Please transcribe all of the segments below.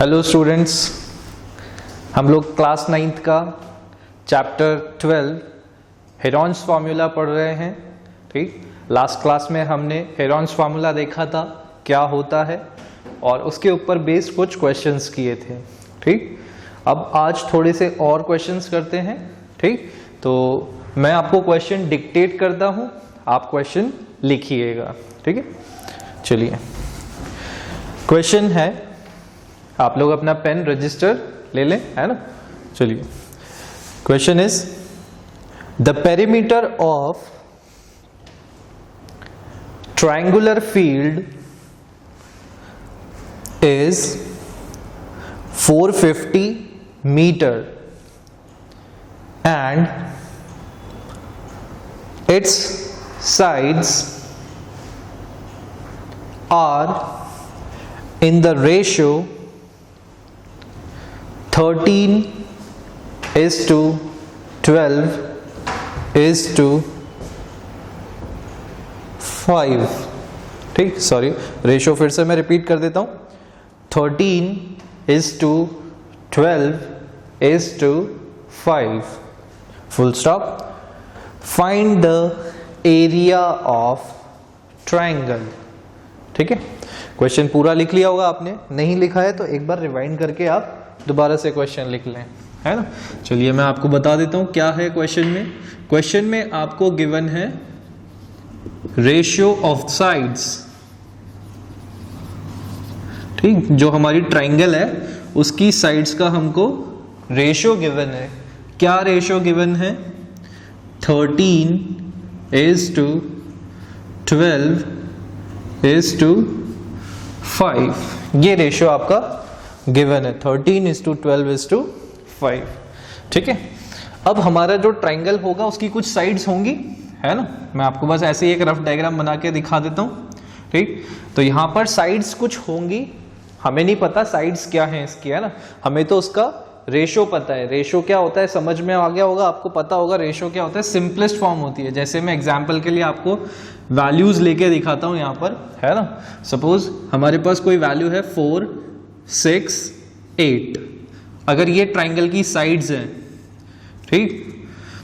Hello students, हम लोग class 9th का चैप्टर 12 हेरॉन्स फार्मूला पढ़ रहे हैं। ठीक, लास्ट क्लास में हमने हेरॉन्स फार्मूला देखा था क्या होता है और उसके ऊपर बेस्ड कुछ क्वेश्चंस किए थे। ठीक, अब आज थोड़े से और क्वेश्चंस करते हैं। ठीक, तो मैं आपको क्वेश्चन डिक्टेट करता हूं, आप क्वेश्चन लिखिएगा। ठीक है, चलिए क्वेश्चन है, आप लोग अपना पेन रजिस्टर ले लें, है ना। चलिए, question is the perimeter of triangular field is 450 metre and its sides are in the ratio 13:12:5। ठीक, सॉरी, रेशियो फिर से मैं रिपीट कर देता हूं, 13:12:5, full stop. Find the area of triangle. ठीक है, क्वेश्चन पूरा लिख लिया होगा आपने, नहीं लिखा है तो एक बार रिवाइंड करके आप दोबारा से क्वेश्चन लिख लें, है ना। चलिए मैं आपको बता देता हूं क्या है क्वेश्चन में। क्वेश्चन में आपको गिवन है रेशियो ऑफ साइड्स। ठीक, जो हमारी ट्रायंगल है उसकी साइड्स का हमको रेशियो गिवन है। क्या रेशियो गिवन है? 13:12:5, ये रेशियो आपका गिवन है, 13:12:5। ठीक है, अब हमारा जो ट्रायंगल होगा उसकी कुछ साइड्स होंगी, है ना। मैं आपको बस ऐसे ही एक रफ डायग्राम बना के दिखा देता हूं। ठीक, तो यहां पर साइड्स कुछ होंगी, हमें नहीं पता साइड्स क्या है इसकी, है ना। हमें तो उसका रेशियो पता है। रेशियो क्या होता है समझ में आ गया होगा, आपको पता होगा रेशियो क्या होता है। सिंपलेस्ट फॉर्म होती है, जैसे मैं एग्जांपल के लिए आपको वैल्यूज लेके दिखाता हूं यहां पर, है ना। सपोज हमारे पास कोई वैल्यू है 4, 6, 8। अगर ये ट्रायंगल की साइड्स हैं, ठीक,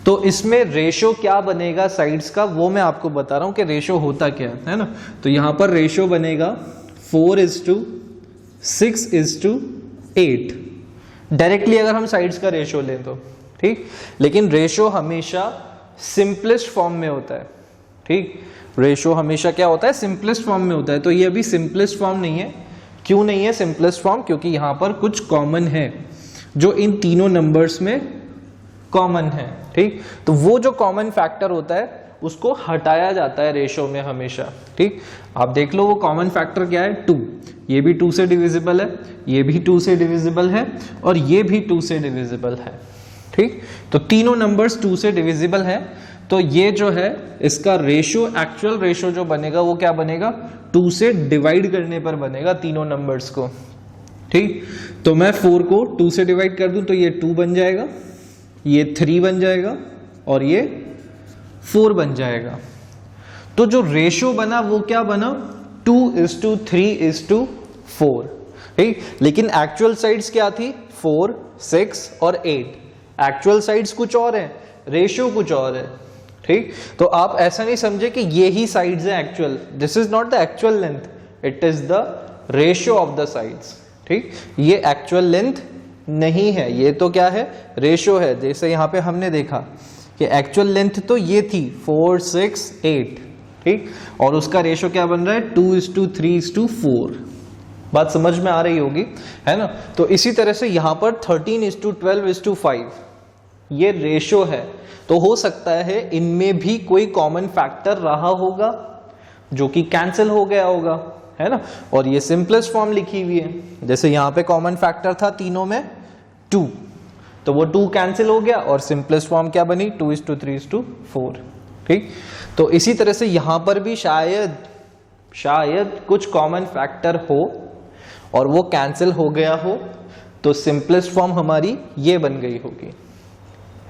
तो इसमें रेशियो क्या बनेगा साइड्स का, वो मैं आपको बता रहा हूं कि रेशियो होता क्या है ना। तो यहां पर रेशियो बनेगा 4:6:8। डायरेक्टली अगर हम साइड्स का रेशियो लें तो, ठीक, लेकिन रेशियो हमेशा सिंपलेस्ट फॉर्म में होता है। ठीक, रेशियो हमेशा क्या होता है? सिंपलेस्ट फॉर्म में होता है। तो ये अभी सिंपलेस्ट फॉर्म नहीं है। क्यों नहीं है सिंपलेस्ट फॉर्म? क्योंकि यहां पर कुछ कॉमन है जो इन तीनों नंबर्स में कॉमन है। ठीक, तो वो जो कॉमन फैक्टर होता है उसको हटाया जाता है रेशियो में हमेशा। ठीक, आप देख लो वो कॉमन फैक्टर क्या है? 2। ये भी 2 से डिविजिबल है, ये भी 2 से डिविजिबल है और ये भी 2 से डिविजिबल है। ठीक, तो तीनों नंबर्स 2 से डिविजिबल है। तो ये जो है इसका रेशियो, एक्चुअल रेशियो जो बनेगा वो क्या बनेगा? 2 से डिवाइड करने पर बनेगा तीनों नंबर्स को। ठीक, तो मैं 4 को 2 से डिवाइड कर दूं तो ये 2 बन जाएगा, ये 3 बन जाएगा और ये 4 बन जाएगा। तो जो रेशियो बना वो क्या बना? 2:3:4। ठीक, लेकिन एक्चुअल साइड्स क्या थी? 4, 6 और 8। एक्चुअल साइड्स कुछ और है, रेशियो कुछ और है। ठीक, तो आप ऐसा नहीं समझे कि ये ही साइड्स है actual. This is not the actual length, it is the ratio of the sides. ठीक, ये एक्चुअल लेंथ नहीं है, ये तो क्या है? रेशियो है। जैसे यहां पे हमने देखा कि एक्चुअल लेंथ तो ये थी 4, 6, 8। ठीक, और उसका रेशियो क्या बन रहा है? 2:3:4। बात समझ में आ रही होगी, है ना। तो इसी तरह से यहां पर 13:12:5 ये रेशियो है। तो हो सकता है इनमें भी कोई कॉमन फैक्टर रहा होगा जो कि कैंसिल हो गया होगा, है ना। और ये सिंपलेस्ट फॉर्म लिखी हुई है। जैसे यहां पे कॉमन फैक्टर था तीनों में 2, तो वो 2 कैंसिल हो गया और सिंपलेस्ट फॉर्म क्या बनी? 2:3:4। ठीक, तो इसी तरह से यहां पर भी शायद कुछ कॉमन फैक्टर हो और वो कैंसिल हो गया हो, तो सिंपलेस्ट फॉर्म हमारी ये बन गई होगी,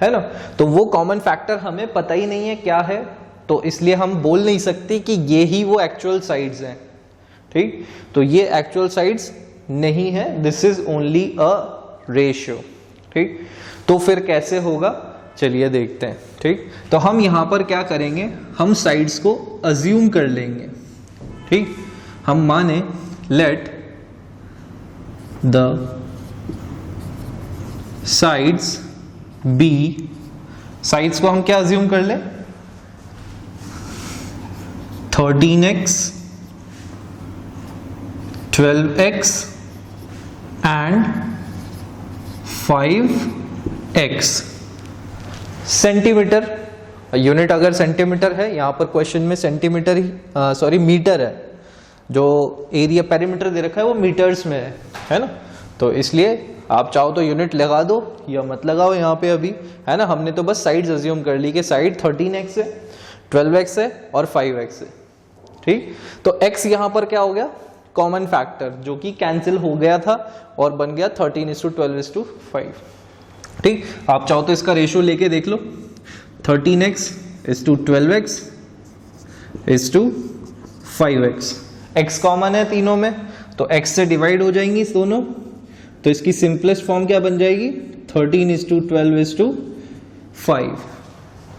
है ना। तो वो कॉमन फैक्टर हमें पता ही नहीं है क्या है, तो इसलिए हम बोल नहीं सकते कि ये ही वो एक्चुअल साइड्स हैं। ठीक, तो ये एक्चुअल साइड्स नहीं है, this is only a ratio. ठीक, तो फिर कैसे होगा, चलिए देखते हैं। ठीक, तो हम यहां पर क्या करेंगे, हम साइड्स को अज्यूम कर लेंगे। ठीक, हम माने let the sides be, sides को हम क्या अज्यूम कर लें, 13x 12x and 5x। Centimetre, unit अगर सेंटीमीटर है, यहां पर क्वेश्चन में सेंटीमीटर ही सॉरी मीटर है, जो एरिया पेरीमीटर दे रखा है वो मीटर्स में है ना, तो इसलिए आप चाहो तो यूनिट लगा दो या मत लगाओ यहाँ पे अभी, है ना। हमने तो बस साइड्स अज्यूम कर ली कि साइड 13x है, 12x है और 5x है। ठीक, तो x यहाँ पर क्या हो गया, कॉमन फैक्टर जो कि कैंसिल हो गया था और बन गया 13:12:5। ठीक, आप चाहो तो इसका रेशियो लेके देख लो, 13x:12x 5x। x कॉमन है तीनों में, तो x से डिवाइड हो जाएंगी दोनों, तो इसकी सिंपलेस्ट फॉर्म क्या बन जाएगी, 13:12:5।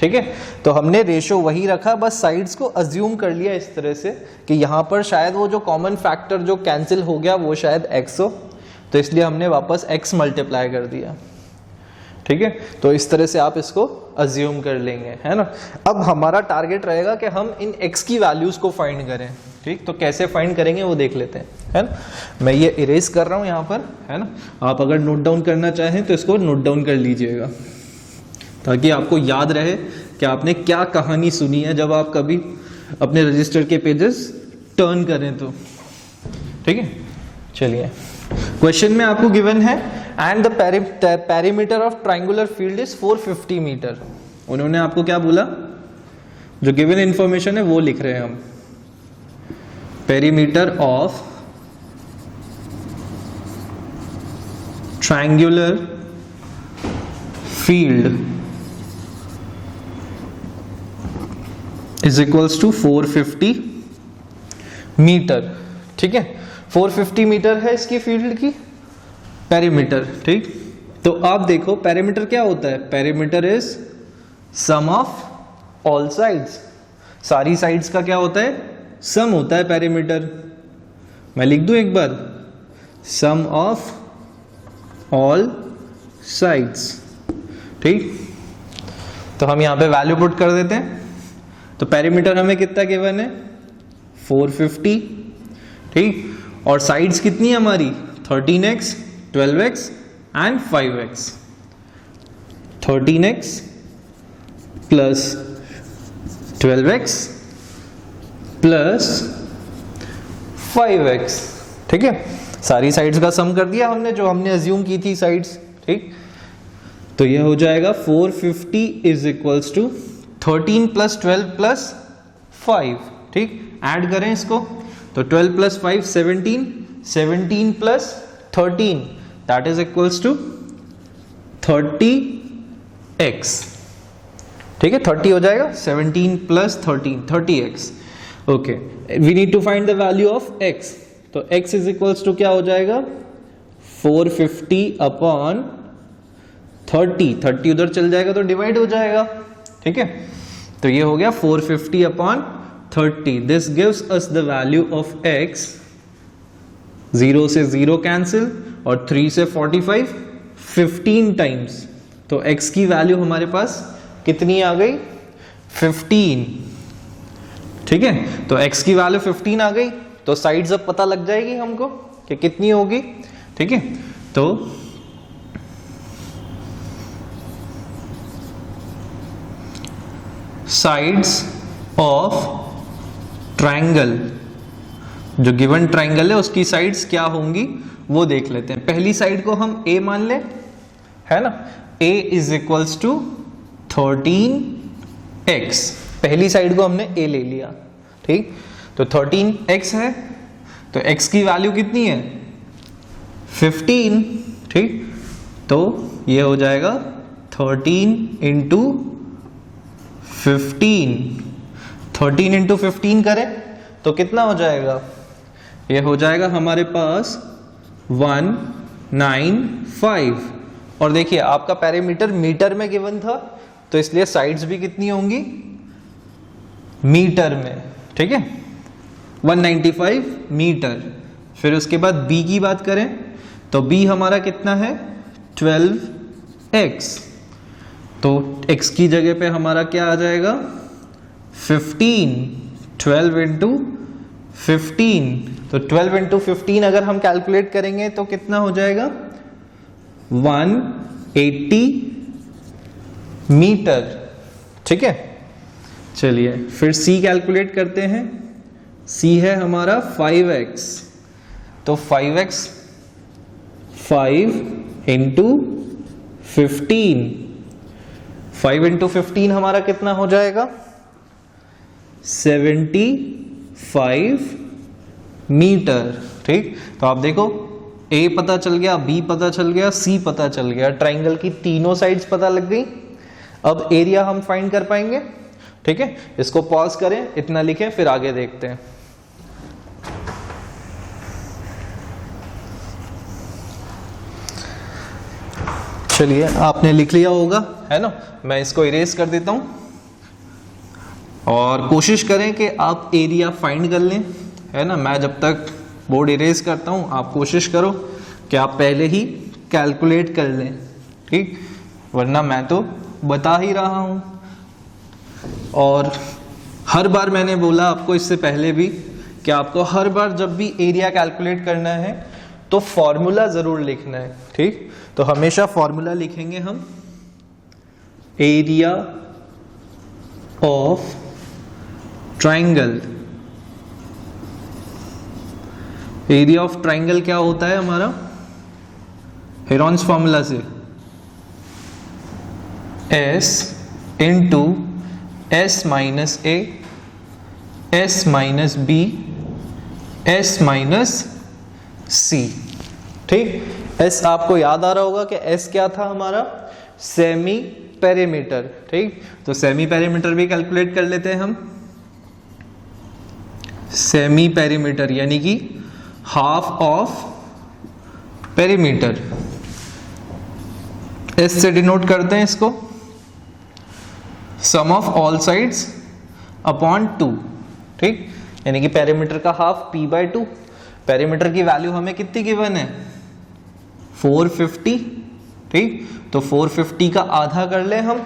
ठीक है, तो हमने रेशियो वही रखा, बस साइड्स को अज्यूम कर लिया इस तरह से कि यहाँ पर शायद वो जो कॉमन फैक्टर जो कैंसिल हो गया वो शायद x हो, तो इसलिए हमने वापस x मल्टीप्लाई कर दिया। ठीक है, तो इस तरह से आप इसको अज्यूम कर लेंगे, है ना। अब हमारा टारगेट रहेगा कि हम इन x की वैल्यूज को फाइंड करें। ठीक, तो कैसे फाइंड करेंगे वो देख लेते हैं, है ना। मैं ये इरेज कर रहा हूं यहाँ पर, है ना, आप अगर नोट डाउन करना चाहें तो इसको नोट डाउन कर लीजिएगा, ताकि आपको याद रहे कि आपने क्या कहानी सुनी है जब आप कभी अपने रजिस्टर के पेजेस टर्न करें तो। ठीक है, चलिए, क्वेश्चन में आपको गिवन है and the perimeter of triangular field is 450 metre. उन्होंने आपको क्या बोला, जो गिवन इंफॉर्मेशन है वो लिख रहे हैं हम, perimeter of triangular field is equals to 450 metre. ठीक है, 450 मीटर है इसकी फील्ड की पेरीमीटर। ठीक, तो आप देखो पेरीमीटर क्या होता है, perimeter is sum of all sides, सारी साइड्स का क्या होता है, सम होता है पेरीमीटर। मैं लिख दूं एक बार, सम ऑफ ऑल साइड्स। ठीक, तो हम यहां पे वैल्यू पुट कर देते हैं, तो पेरीमीटर हमें कितना गिवन है, 450। ठीक, और साइड्स कितनी है हमारी, 13x 12x and 5x। 13x plus 12x plus 5x। ठीक है, सारी साइड्स का सम कर दिया हमने, जो हमने अज्यूम की थी साइड्स। ठीक, तो यह हो जाएगा 450 is equals to 13 plus 12 plus 5। ठीक, ऐड करें इसको, तो 12 plus 5 17, 17 plus 13 that is equals to 30x। ठीक है, 30 हो जाएगा, 17 plus 13 30x। Okay, we need to find the value of x, तो x इज इक्वल्स टू क्या हो जाएगा, 450 अपॉन 30, 30 उधर चल जाएगा तो डिवाइड हो जाएगा। ठीक है, तो ये हो गया 450 upon 30। This gives us the value of x, 0 से 0 कैंसिल और 3 से 45 15 टाइम्स, तो x की वैल्यू हमारे पास कितनी आ गई, 15। ठीक है, तो x की वैल्यू 15 आ गई, तो साइड्स अब पता लग जाएगी हमको कि कितनी होगी। ठीक है, तो साइड्स ऑफ ट्रायंगल, जो गिवन ट्रायंगल है उसकी साइड्स क्या होंगी वो देख लेते हैं। पहली साइड को हम a मान ले, है ना, a is equals to 13x। पहली साइड को हमने a ले लिया। ठीक, तो 13x है, तो x की वैल्यू कितनी है, 15। ठीक, तो ये हो जाएगा 13 इंटू 15, 13 इंटू 15 करें तो कितना हो जाएगा, ये हो जाएगा हमारे पास 195। और देखिए आपका पेरीमीटर मीटर में गिवन था, तो इसलिए साइड्स भी कितनी होंगी, मीटर में, ठीक है, 195 मीटर। फिर उसके बाद b की बात करें तो b हमारा कितना है, 12x। तो x की जगह पे हमारा क्या आ जाएगा, 15। 12 इंटू 15, तो 12 इंटू 15 अगर हम कैलकुलेट करेंगे तो कितना हो जाएगा, 180 मीटर, ठीक है। चलिए फिर c कैलकुलेट करते हैं। c है हमारा 5x, तो 5x 5 इंटू 15, 5 इंटू 15 हमारा कितना हो जाएगा, 75 मीटर, ठीक। तो आप देखो a पता चल गया, b पता चल गया, c पता चल गया, ट्राइंगल की तीनों साइड्स पता लग गई। अब एरिया हम फाइंड कर पाएंगे, ठीक है। इसको पॉज करें, इतना लिखें, फिर आगे देखते हैं। चलिए आपने लिख लिया होगा, है ना। मैं इसको इरेज कर देता हूं और कोशिश करें कि आप एरिया फाइंड कर लें, है ना। मैं जब तक बोर्ड इरेज करता हूं आप कोशिश करो कि आप पहले ही कैलकुलेट कर लें, ठीक, वरना मैं तो बता ही रहा हूं। और हर बार मैंने बोला आपको इससे पहले भी कि आपको हर बार जब भी एरिया कैलकुलेट करना है तो फॉर्मूला जरूर लिखना है, ठीक। तो हमेशा फॉर्मूला लिखेंगे हम, area of triangle. Area of triangle क्या होता है हमारा, हेरॉन्स फॉर्मूला से, S into S minus A, S minus B, S minus C, ठीक। S आपको याद आ रहा होगा कि S क्या था हमारा, सेमी पेरीमीटर, ठीक। तो सेमी पेरीमीटर भी कैलकुलेट कर लेते हैं हम। सेमी पेरीमीटर यानी कि हाफ ऑफ पेरीमीटर, S से डिनोट करते हैं इसको, सम ऑफ ऑल साइड्स अपॉन 2, ठीक। यानी कि पेरीमीटर का हाफ p/2। पेरीमीटर की वैल्यू हमें कितनी गिवन है, 450, ठीक। तो 450 का आधा कर ले हम,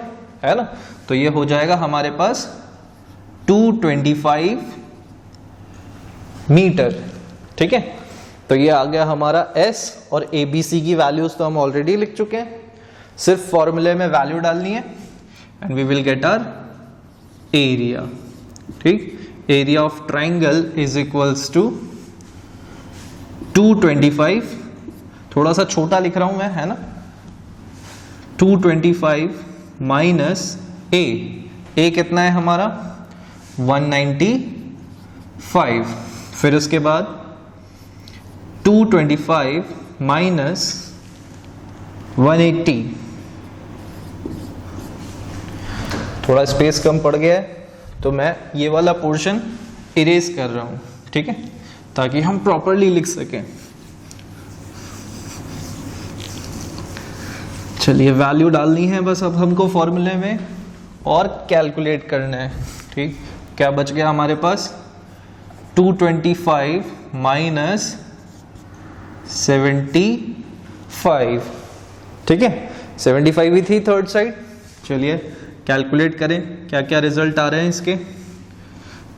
है ना। तो ये हो जाएगा हमारे पास 225 मीटर, ठीक है। तो ये आ गया हमारा S, और ABC की वैल्यूज तो हम ऑलरेडी लिख चुके हैं, सिर्फ फॉर्मूले में वैल्यू डालनी है and we will get our area, ठीक। Area of triangle is equals to 225, थोड़ा सा छोटा लिख रहा हूं मैं, है ना, 225 माइनस A कितना है हमारा, 195। फिर उसके बाद 225 माइनस 180, थोड़ा स्पेस कम पड़ गया है तो मैं ये वाला पोर्शन इरेज कर रहा हूं, ठीक है, ताकि हम प्रॉपरली लिख सकें। चलिए वैल्यू डालनी है बस अब हमको फॉर्मूले में और कैलकुलेट करना है, ठीक। क्या बच गया हमारे पास, 225 माइनस 75, ठीक है, 75 ही थी थर्ड साइड। चलिए कैलकुलेट करें क्या क्या रिजल्ट आ रहे हैं इसके।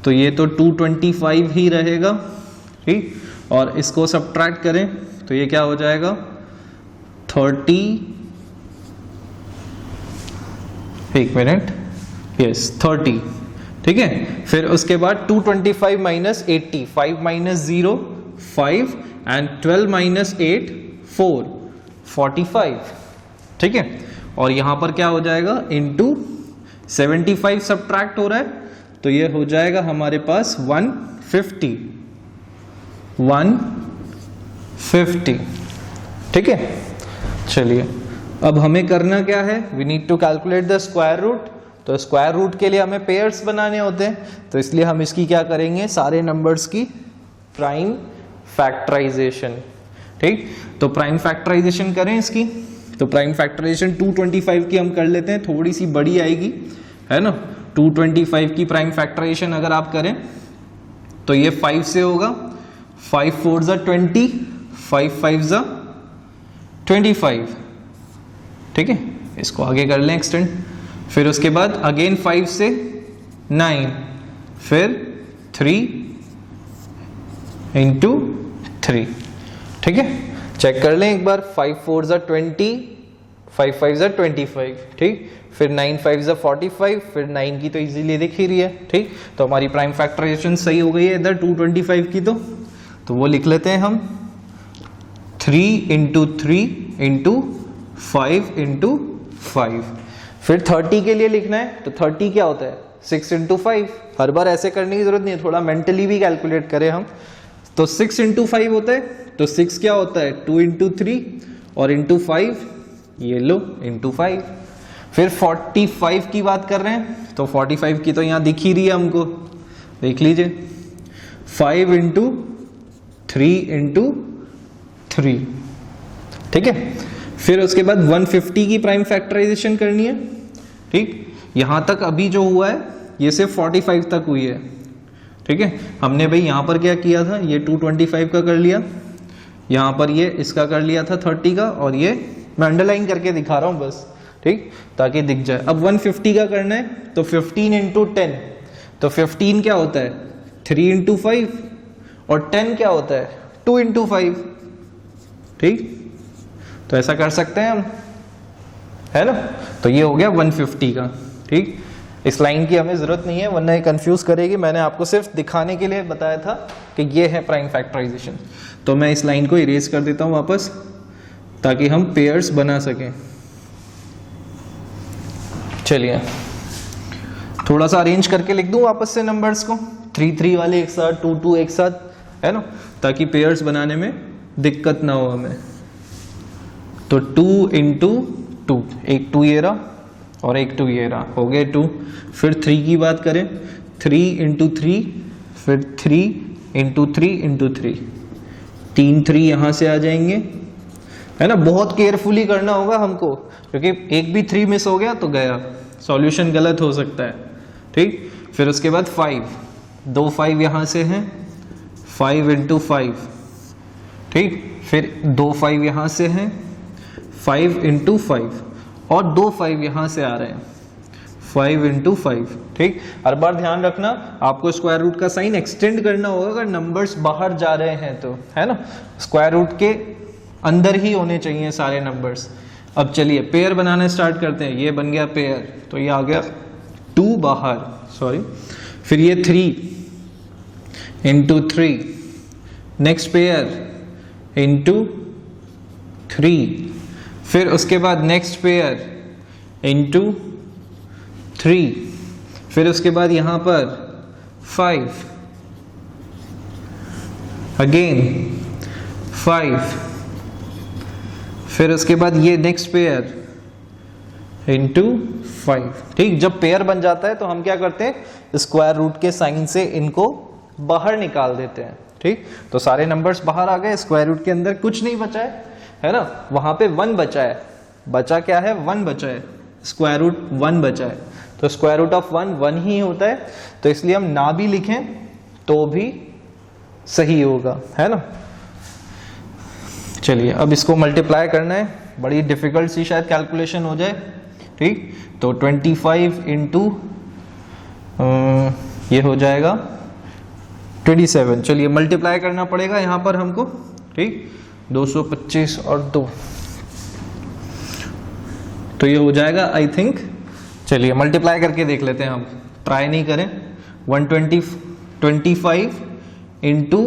तो ये तो 225 ही रहेगा, ठीक, और इसको सब्ट्रैक्ट करें तो ये क्या हो जाएगा, 30, एक मिनट, यस 30, ठीक है। फिर उसके बाद 225 माइनस 80, 5 माइनस 0 5 एंड 12 माइनस 8 4, 45, ठीक है। और यहां पर क्या हो जाएगा, इनटू 75 सब्ट्रैक्ट हो रहा है तो ये हो जाएगा हमारे पास 150, ठीक है। चलिए अब हमें करना क्या है, we need to calculate the square root. तो स्क्वायर रूट के लिए हमें पेयर्स बनाने होते हैं, तो इसलिए हम इसकी क्या करेंगे, सारे नंबर्स की प्राइम फैक्टराइजेशन, ठीक। तो प्राइम फैक्टराइजेशन करें इसकी, तो प्राइम फैक्टराइजेशन 225 की हम कर लेते हैं, थोड़ी सी बड़ी आएगी, है ना। 225 की प्राइम फैक्टराइजेशन अगर आप करें तो ये 5 से होगा, 5 4 ज़ा 20, 5 5 ज़ा 25, ठीक है। इसको आगे कर लें एक्सटेंड, फिर उसके बाद अगेन 5 से 9, फिर 3 इंटू 3, ठीक है। चेक कर लें एक बार, 5 4 ज़ा 20, 5 5 ज़ा 25, ठीक। फिर 9 5 ज़ा 45, फिर 9 की तो इजीली दिख ही रही है, ठीक। तो हमारी प्राइम फैक्टराइजेशन सही हो गई है इधर 225 की, तो वो लिख लेते हैं हम 3 इंटू 3 इंटू 5 इंटू 5। फिर 30 के लिए लिखना है, तो 30 क्या होता है 6 इंटू 5। हर बार ऐसे करने की जरूरत नहीं है, थोड़ा मेंटली भी कैलकुलेट करें हम। तो 6 इंटू 5 होता है, तो 6 क्या होता है 2 इंटू 3 और इंटू 5, ये लो इंटू 5। फिर 45 की बात कर रहे हैं, तो 45 की तो यहाँ दिख ही रही है हमको, देख लीजिए 5 इंटू 3 इंटू 3, ठीक है। फिर उसके बाद 150 की प्राइम फैक्टराइजेशन करनी है, ठीक। यहां तक अभी जो हुआ है ये सिर्फ 45 तक हुई है, ठीक है। हमने भाई यहां पर क्या किया था, ये 225 का कर लिया, यहां पर ये इसका कर लिया था 30 का, और ये मैं अंडरलाइन करके दिखा रहा हूं बस, ठीक, ताकि दिख जाए। अब 150 का करना है, तो 15 इंटू 10, तो 15 क्या होता है 3 इंटू 5, और 10 क्या होता है 2 इंटू 5, ठीक। तो ऐसा कर सकते हैं हम, है ना। तो ये हो गया 150 का, ठीक। इस लाइन की हमें जरूरत नहीं है, वरना ये कंफ्यूज करेगी। मैंने आपको सिर्फ दिखाने के लिए बताया था कि ये है प्राइम फैक्टराइजेशन। तो मैं इस लाइन को इरेज कर देता हूं वापस, ताकि हम पेयर्स बना सकें। चलिए थोड़ा सा अरेंज करके लिख दूं वापस से नंबर्स को, 3 3 वाले एक साथ, 2 2 एक साथ, है ना, ताकि पेयर्स बनाने में दिक्कत ना हो हमें। तो 2 इंटू 2, एक 2 ये रहा और एक 2 ये रहा, हो गए 2। फिर 3 की बात करें, 3 इंटू 3, फिर 3 इंटू 3 इंटू 3, 3 3 यहाँ से आ जाएंगे, है ना। बहुत केयरफुली करना होगा हमको, क्योंकि एक भी 3 मिस हो गया तो गया, सॉल्यूशन गलत हो सकता है, ठीक। फिर उसके बाद 5, 2 5 यहाँ से हैं, 5 इंटू 5, ठीक। फिर 2 5 यहाँ से हैं, 5 इंटू 5, और 2 5 यहाँ से आ रहे हैं, 5 इंटू 5, ठीक। हर बार ध्यान रखना आपको स्क्वायर रूट का साइन एक्सटेंड करना होगा अगर नंबर्स बाहर जा रहे हैं तो, है ना। स्क्वायर रूट के अंदर ही होने चाहिए सारे नंबर्स। अब चलिए पेयर बनाना स्टार्ट करते हैं। ये बन गया पेयर, तो ये आ गया 2 बाहर, सॉरी। फिर ये 3 इंटू 3, नेक्स्ट पेयर इंटू 3, फिर उसके बाद नेक्स्ट पेयर इंटू 3, फिर उसके बाद यहां पर 5, अगेन 5, फिर उसके बाद ये नेक्स्ट पेयर इंटू 5, ठीक। जब पेयर बन जाता है तो हम क्या करते हैं, स्क्वायर रूट के साइन से इनको बाहर निकाल देते हैं, ठीक। तो सारे नंबर्स बाहर आ गए, स्क्वायर रूट के अंदर कुछ नहीं बचा है ना। वहां पे 1 बचा है, बचा क्या है 1 बचा है, स्क्वायर रूट 1 बचा है। तो स्क्वायर रूट ऑफ 1 1 ही होता है, तो इसलिए हम ना भी लिखें तो भी सही होगा, है ना। चलिए अब इसको मल्टीप्लाई करना है, बड़ी डिफिकल्ट सी शायद कैलकुलेशन हो जाए, ठीक। तो 25 इंटू ये हो जाएगा 27। चलिए मल्टीप्लाई करना पड़ेगा यहाँ पर हमको, ठीक। 225 और 2, तो ये हो जाएगा आई थिंक। चलिए मल्टीप्लाई करके देख लेते हैं हम, ट्राई नहीं करें। 125 इंटू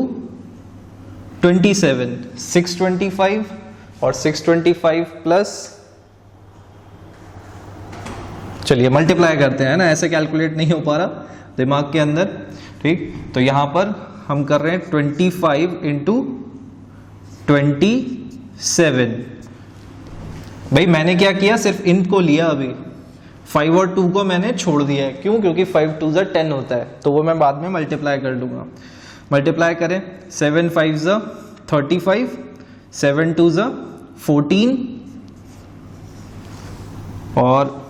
27, 625, और 625 प्लस, चलिए मल्टीप्लाई करते हैं ना, ऐसे कैलकुलेट नहीं हो पा रहा दिमाग के अंदर, ठीक। तो यहां पर हम कर रहे हैं 25 इंटू 27। भाई मैंने क्या किया, सिर्फ इनको लिया, अभी 5 और 2 को मैंने छोड़ दिया है। क्यों? क्योंकि 5 2 ज़ा 10 होता है, तो वो मैं बाद में मल्टीप्लाई कर लूँगा। मल्टीप्लाई करें, 7 5 ज़ा 35, 7 2 ज़ा 14 और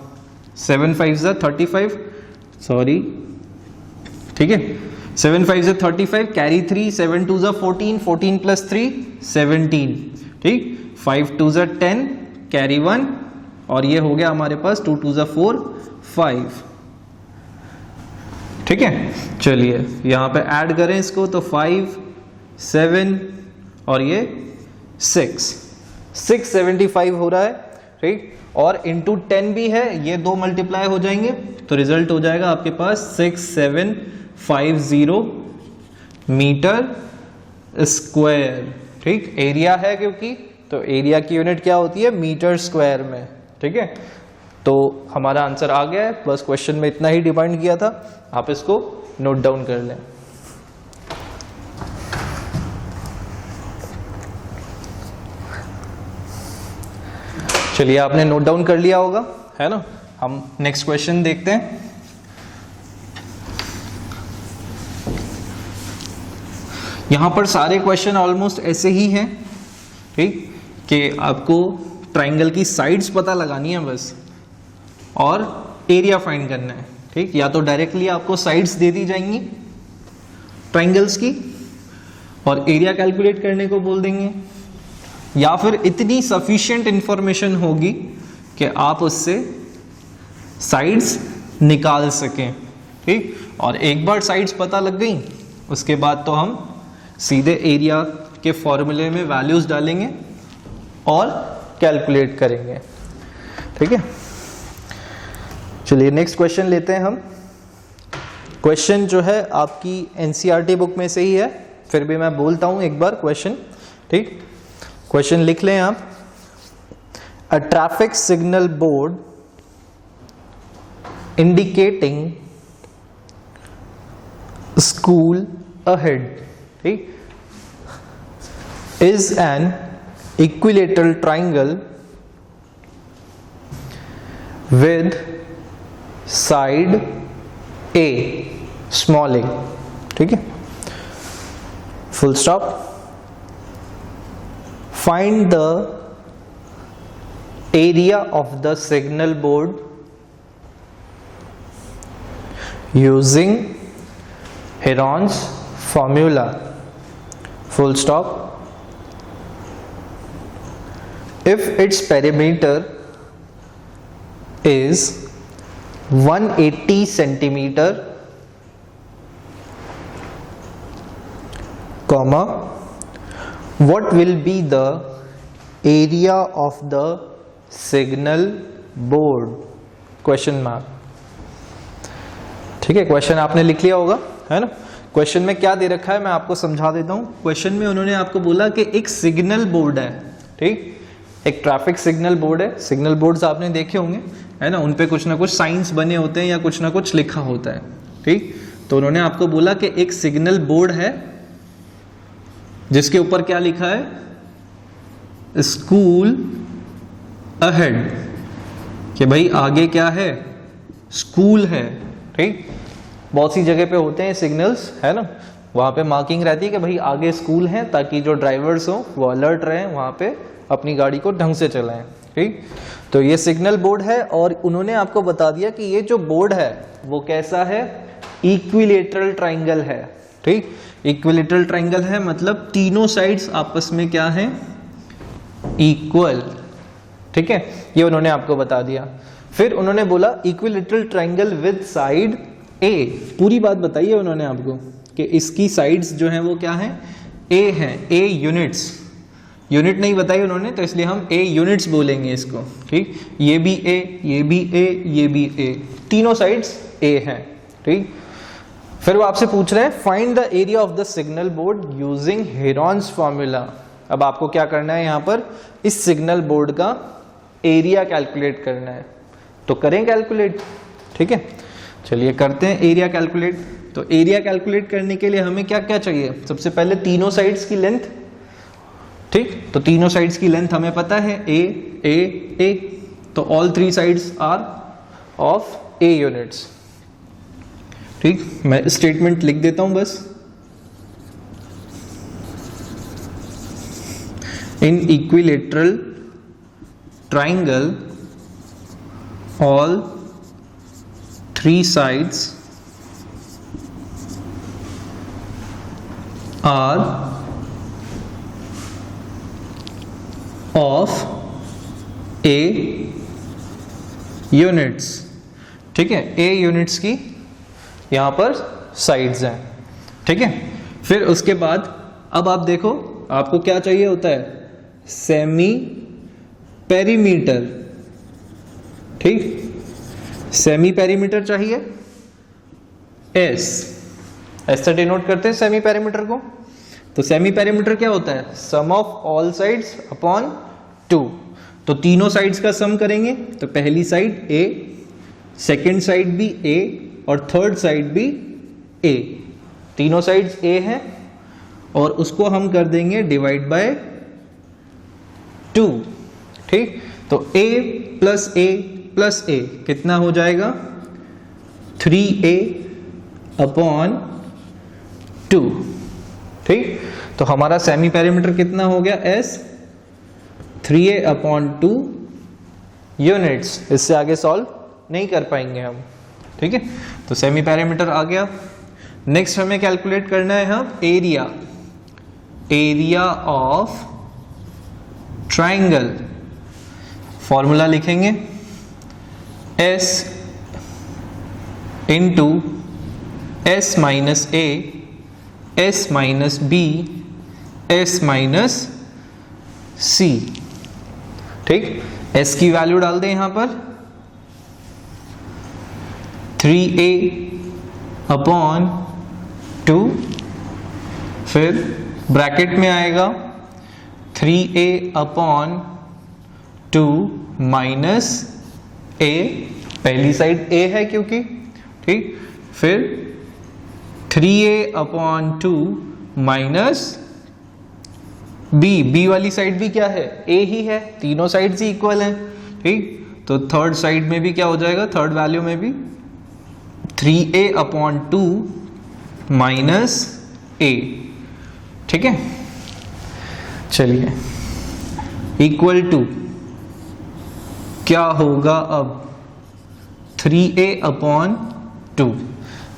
7 5 ज़ा 35, सॉरी, ठीक है, 7 5 ज़ा 35, कैरी 3, 7 2 ज़ा 14, 14 प्लस 3 17, ठीक, 5 2 ज़ा 10, कैरी 1, और ये हो गया हमारे पास 2 2 ज़ा 4 5, ठीक है। चलिए यहाँ पे ऐड करें इसको तो 5 7 और ये 675 हो रहा है, ठीक, और इंटू 10 भी है, ये दो मल्टीप्लाई हो जाएंगे तो रिजल्ट हो जाएगा आपके पास 6750 मीटर स्क्वायर, ठीक। एरिया है क्योंकि, तो एरिया की यूनिट क्या होती है, मीटर स्क्वायर में, ठीक है। तो हमारा आंसर आ गया है, बस क्वेश्चन में इतना ही डिपेंड किया था, आप इसको नोट डाउन कर लें। चलिए आपने नोट डाउन कर लिया होगा, है ना। हम नेक्स्ट क्वेश्चन देखते हैं। यहां पर सारे क्वेश्चन ऑलमोस्ट ऐसे ही हैं, ठीक, कि आपको ट्राइंगल की साइड्स पता लगानी है बस, और एरिया फाइंड करना है, ठीक। या तो डायरेक्टली आपको साइड्स दे दी जाएंगी ट्राइंगल्स की और एरिया कैलकुलेट करने को बोल देंगे, या फिर इतनी सफिशिएंट इंफॉर्मेशन होगी कि आप उससे साइड्स निकाल सकें, ठीक। और एक बार साइड्स पता लग गई उसके बाद तो हम सीधे एरिया के फॉर्मूले में वैल्यूज डालेंगे और कैलकुलेट करेंगे, ठीक है। चलिए नेक्स्ट क्वेश्चन लेते हैं हम। क्वेश्चन जो है आपकी एनसीईआरटी बुक में से ही है, फिर भी मैं बोलता हूं एक बार क्वेश्चन, ठीक। क्वेश्चन लिख लें आप। A traffic signal board indicating school ahead, ठीक, is an equilateral triangle with side A, small a, ठीक है, full stop. Find the area of the signal board using Heron's formula, full stop. If its perimeter is 180 centimeter, comma, what will be the area of the signal board, question mark, ठीक है। Question आपने लिख लिया होगा, है ना। Question में क्या दे रखा है मैं आपको समझा देता हूं। क्वेश्चन में उन्होंने आपको बोला कि एक सिग्नल बोर्ड है, ठीक, एक ट्रैफिक सिग्नल बोर्ड है। सिग्नल बोर्ड्स आपने देखे होंगे, है ना, उन पे कुछ ना कुछ साइंस बने होते हैं या कुछ ना कुछ लिखा होता है, ठीक। तो उन्होंने आपको बोला कि एक सिग्नल बोर्ड है जिसके ऊपर क्या लिखा है, स्कूल अहेड, कि भाई आगे क्या है, स्कूल है, ठीक। बहुत सी जगह पे होते हैं सिग्नल्स, है ना, वहां पे मार्किंग रहती है कि भाई आगे स्कूल है, ताकि जो ड्राइवर्स हो वो अलर्ट रहे, वहां पे अपनी गाड़ी को ढंग से चलाएं, ठीक। तो ये सिग्नल बोर्ड है और उन्होंने आपको बता दिया कि ये जो बोर्ड है वो कैसा है, इक्विलेटरल ट्राइंगल है, ठीक। इक्विलेटरल ट्राइंगल है मतलब तीनों साइड्स आपस में क्या है, इक्वल, ठीक है, ये उन्होंने आपको बता दिया। फिर उन्होंने बोला इक्विलेटरल ट्राइंगल विद साइड ए, पूरी बात बताइए उन्होंने आपको कि इसकी साइड्स जो हैं वो क्या हैं, ए हैं, ए यूनिट्स, यूनिट नहीं बताई उन्होंने तो इसलिए हम ए यूनिट्स बोलेंगे इसको, ठीक। ये भी ए, ये भी ए, ये भी ए, तीनों साइड्स ए हैं, ठीक। फिर वो आपसे पूछ रहे हैं find the area of the signal board using Heron's formula. अब आपको क्या करना है, यहां पर इस सिग्नल बोर्ड का एरिया कैलकुलेट करना है, तो करें कैलकुलेट, ठीक है। चलिए करते हैं एरिया कैलकुलेट। तो एरिया कैलकुलेट करने के लिए हमें क्या क्या चाहिए, सबसे पहले तीनों साइड्स की लेंथ, ठीक। तो तीनों साइड्स की लेंथ हमें पता है ए ए ए, तो all three sides are of A units, ठीक। मैं स्टेटमेंट लिख देता हूं बस। In equilateral triangle, all three sides are of A units। ठीक है, A यूनिट्स की यहां पर साइड्स हैं। ठीक है, फिर उसके बाद अब आप देखो, आपको क्या चाहिए होता है, सेमी पेरीमीटर। ठीक, सेमी पेरीमीटर चाहिए, एस से डिनोट करते हैं सेमी पेरीमीटर को। तो सेमी पेरीमीटर क्या होता है, सम ऑफ ऑल साइड्स अपॉन 2। तो तीनों साइड्स का सम करेंगे, तो पहली साइड A, सेकेंड साइड भी A और थर्ड साइड भी A। तीनों साइड्स A है और उसको हम कर देंगे डिवाइड बाय 2। ठीक, तो A plus A plus A कितना हो जाएगा, 3A अपॉन 2। ठीक, तो हमारा सेमी पेरीमीटर कितना हो गया, S 3A अपॉन 2 यूनिट्स। इससे आगे सॉल्व नहीं कर पाएंगे हम। ठीक है, तो सेमी पेरीमीटर आ गया। नेक्स्ट हमें कैलकुलेट करना है हम area, area of triangle. Formula लिखेंगे S into S minus A, S minus B, S minus C। ठीक, S की वैल्यू डाल दें यहां पर 3A अपॉन 2, फिर ब्रैकेट में आएगा 3A अपॉन 2 माइनस A, पहली साइड A है क्योंकि। ठीक, फिर 3A अपॉन 2 माइनस B वाली साइड भी क्या है, A ही है, तीनों साइड्स ही इक्वल हैं। ठीक, तो थर्ड साइड में भी क्या हो जाएगा, थर्ड वैल्यू में भी 3A अपॉन 2 माइनस A। ठीक है, चलिए इक्वल टू क्या होगा अब, 3A अपॉन 2।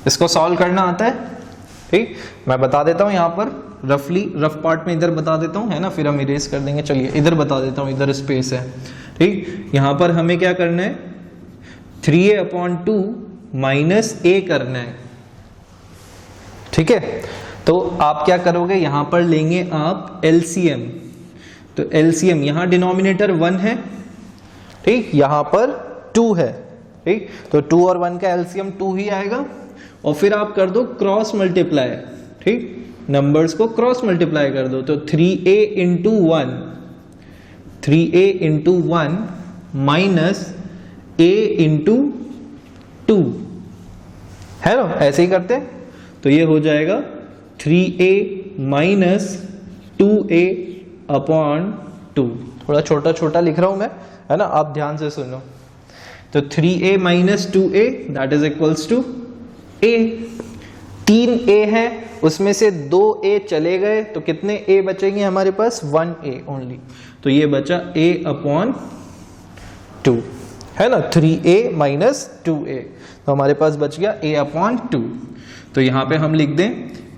इसको सॉल्व करना आता है। ठीक, मैं बता देता हूं यहां पर रफली, रफ पार्ट में इधर बता देता हूं, है ना, फिर हम इरेज कर देंगे। चलिए इधर बता देता हूं, इधर स्पेस है। ठीक, यहां पर हमें क्या करना है, 3A अपॉन 2 माइनस A करना है। ठीक है, तो आप क्या करोगे, यहां पर लेंगे आप LCM। तो LCM यहां डिनोमिनेटर 1 है, ठीक, यहां पर 2 है। ठीक, तो 2 और 1 का LCM 2 ही आएगा। और फिर आप कर दो क्रॉस मल्टीप्लाई। ठीक, नंबर्स को क्रॉस मल्टीप्लाई कर दो, तो 3A into 1, 3A into 1 minus A into 2, है ना, ऐसे ही करते हैं। तो ये हो जाएगा 3A माइनस 2A अपॉन 2। थोड़ा छोटा छोटा लिख रहा हूं मैं, है ना, आप ध्यान से सुनो। तो 3A minus 2A that is equals to A। 3A है, उसमें से 2A चले गए, तो कितने A बचेंगे हमारे पास, 1A ओनली। तो ये बचा A अपॉन 2, है ना, 3A माइनस 2A। तो हमारे पास बच गया A अपॉन 2। तो यहां पे हम लिख दें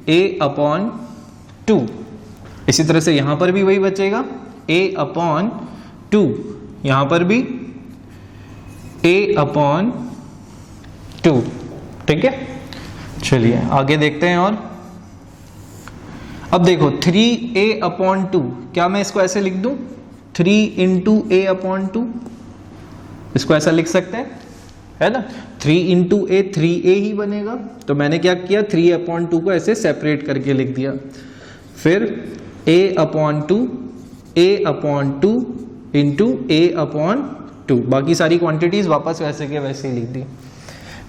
A अपॉन 2। इसी तरह से यहां पर भी वही बचेगा, A अपॉन 2, यहां पर भी A अपॉन 2। ठीक है, चलिए आगे देखते हैं। और अब देखो 3A अपॉन 2, क्या मैं इसको ऐसे लिख दूं, 3 इंटू A अपॉन 2, इसको ऐसा लिख सकते हैं, है ना। 3 इंटू A 3A ही बनेगा। तो मैंने क्या किया, 3 अपॉन 2 को ऐसे सेपरेट करके लिख दिया। फिर A upon 2, A upon 2 into A upon 2, बाकी सारी क्वांटिटीज वापस वैसे के वैसे ही लिख दी।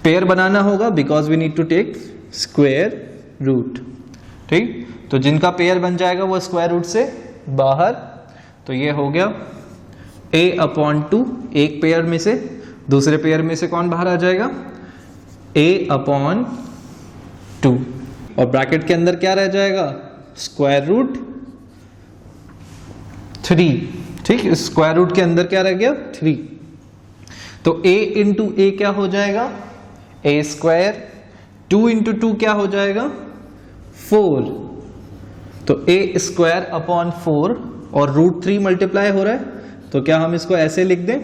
पेयर बनाना होगा because we need to take square root. ठीक, तो जिनका पेयर बन जाएगा वो स्क्वायर रूट से बाहर। तो ये हो गया A अपॉन 2, एक पेयर में से, दूसरे पेयर में से कौन बाहर आ जाएगा, A अपॉन 2, और ब्रैकेट के अंदर क्या रह जाएगा, स्क्वायर रूट 3, ठीक, स्क्वायर रूट के अंदर क्या रह गया 3, तो a इंटू ए क्या हो जाएगा a स्क्वायर, 2 इंटू 2 क्या हो जाएगा 4, तो a स्क्वायर अपॉन 4 और रूट 3 मल्टीप्लाई हो रहा है, तो क्या हम इसको ऐसे लिख दें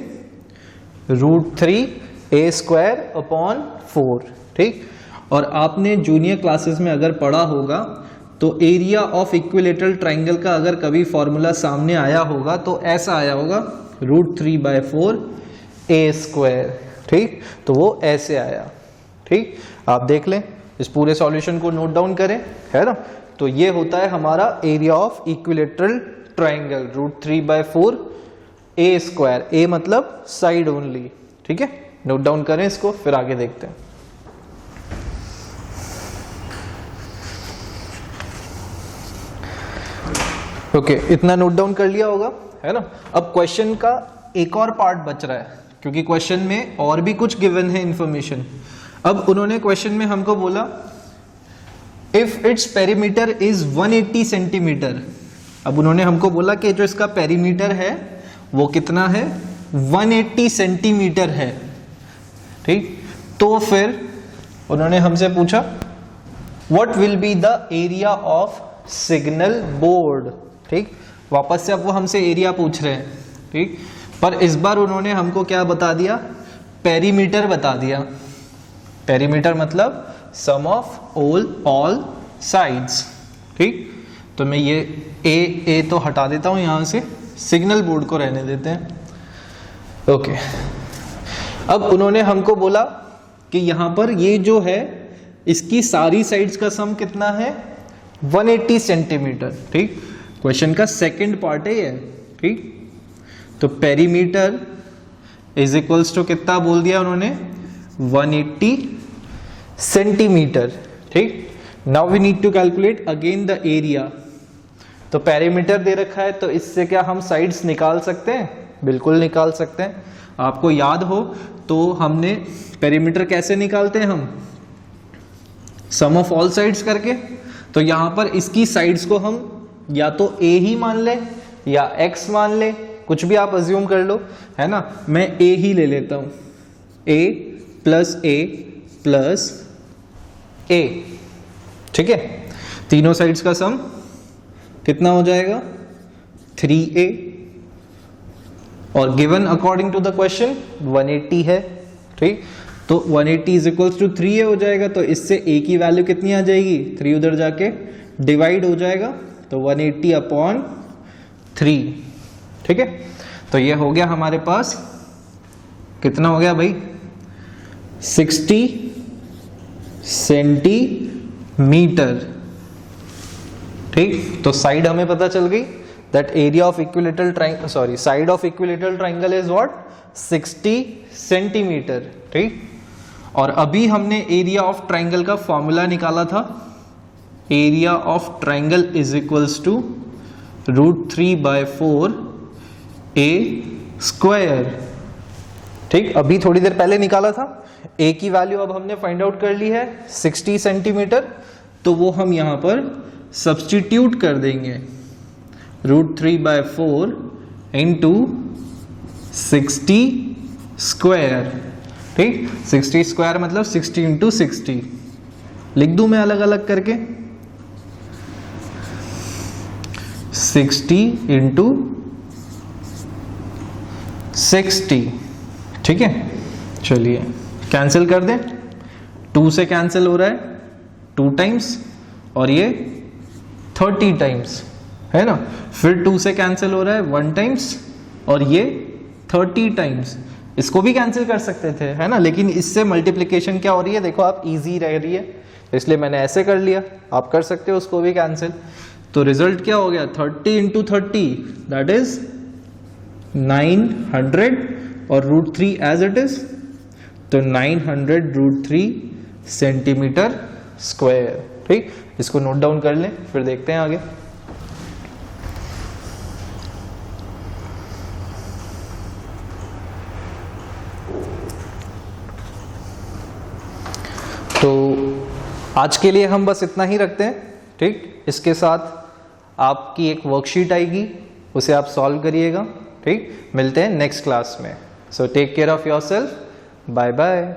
रूट 3 a स्क्वायर अपॉन 4, ठीक। और आपने जूनियर क्लासेस में अगर पढ़ा होगा तो एरिया ऑफ इक्विलेटरल ट्राइंगल का अगर कभी फॉर्मूला सामने आया होगा तो ऐसा आया होगा रूट 3/4 a स्क्वायर, ठीक, तो वो ऐसे आया, ठीक। आप देख लें, इस पूरे सॉल्यूशन को नोट डाउन करें, है ना। तो ये होता है हमारा area of equilateral triangle, root 3/4 a square, a मतलब साइड ओनली, ठीक है। नोट डाउन करें इसको, फिर आगे देखते हैं। ओके, इतना नोट डाउन कर लिया होगा, है ना। अब क्वेश्चन का एक और पार्ट बच रहा है, क्योंकि क्वेश्चन में और भी कुछ गिवन है इंफॉर्मेशन। अब उन्होंने क्वेश्चन में हमको बोला if its perimeter is 180 centimetre. अब उन्होंने हमको बोला कि जो इसका पेरीमीटर है वो कितना है 180 सेंटीमीटर है, ठीक। तो फिर उन्होंने हमसे पूछा what will be the area of signal board, ठीक। वापस से अब वो हमसे एरिया पूछ रहे हैं, ठीक, पर इस बार उन्होंने हमको क्या बता दिया पेरीमीटर बता दिया। पेरीमीटर मतलब सम ऑफ ऑल साइड्स, ठीक। तो मैं ये ए तो हटा देता हूं यहां से, सिग्नल बोर्ड को रहने देते हैं। ओके, अब उन्होंने हमको बोला कि यहां पर ये जो है इसकी सारी साइड्स का सम कितना है 180 सेंटीमीटर, ठीक। क्वेश्चन का सेकंड पार्ट है ये, ठीक। तो पेरीमीटर इज इक्वल्स टू कितना बोल दिया उन्होंने 180 सेंटीमीटर, ठीक। Now we need to calculate again the area. तो पेरीमीटर दे रखा है, तो इससे क्या हम साइड्स निकाल सकते हैं? बिल्कुल निकाल सकते हैं। आपको याद हो तो हमने पेरीमीटर कैसे निकालते हैं हम सम ऑफ ऑल साइड्स करके। तो यहां पर इसकी साइड्स को हम या तो a ही मान ले या x मान ले, कुछ भी आप अज्यूम कर लो, है ना। मैं a ही ले लेता हूं, a plus a plus a, ठीक है। तीनों साइड्स का सम कितना हो जाएगा 3a, और given according to the question 180 है, ठीक। तो 180 इज इक्वल्स टू 3a हो जाएगा, तो इससे a की वैल्यू कितनी आ जाएगी 3 उधर जाके डिवाइड हो जाएगा, तो 180 अपॉन 3, ठीक है। तो ये हो गया हमारे पास, कितना हो गया भाई 60 सेंटीमीटर, ठीक। तो साइड हमें पता चल गई that area of equilateral triangle, sorry side of equilateral triangle is what 60 centimetre, ठीक। और अभी हमने एरिया ऑफ ट्राइंगल का फॉर्मूला निकाला था, area of triangle is equals to root 3/4 a square, ठीक। अभी थोड़ी देर पहले निकाला था। a की वैल्यू अब हमने फाइंड आउट कर ली है 60 सेंटीमीटर, तो वो हम यहां पर सब्स्टिट्यूट कर देंगे रूट 3/4 इंटू 60 स्क्वायर, ठीक। 60 स्क्वायर मतलब 60 इंटू 60, लिख दूं मैं अलग अलग करके 60 इंटू 60, ठीक है। चलिए कैंसिल कर दें, 2 से कैंसिल हो रहा है 2 टाइम्स, और ये 30 टाइम्स, है ना। फिर 2 से कैंसिल हो रहा है 1 टाइम्स, और ये 30 टाइम्स। इसको भी कैंसिल कर सकते थे, है ना, लेकिन इससे मल्टीप्लिकेशन क्या हो रही है देखो आप, इजी रह रही है, इसलिए मैंने ऐसे कर लिया। आप कर सकते हो उसको भी कैंसिल। तो रिजल्ट क्या हो गया 30 इंटू 30 दैट इज 900, और रूट 3 एज इट इज, तो 900 रूट 3 सेंटीमीटर स्क्वायर, ठीक। इसको नोट डाउन कर लें, फिर देखते हैं आगे। तो आज के लिए हम बस इतना ही रखते हैं, ठीक। इसके साथ आपकी एक वर्कशीट आएगी, उसे आप सॉल्व करिएगा। ठीक, मिलते हैं नेक्स्ट क्लास में। So take care of yourself, bye bye.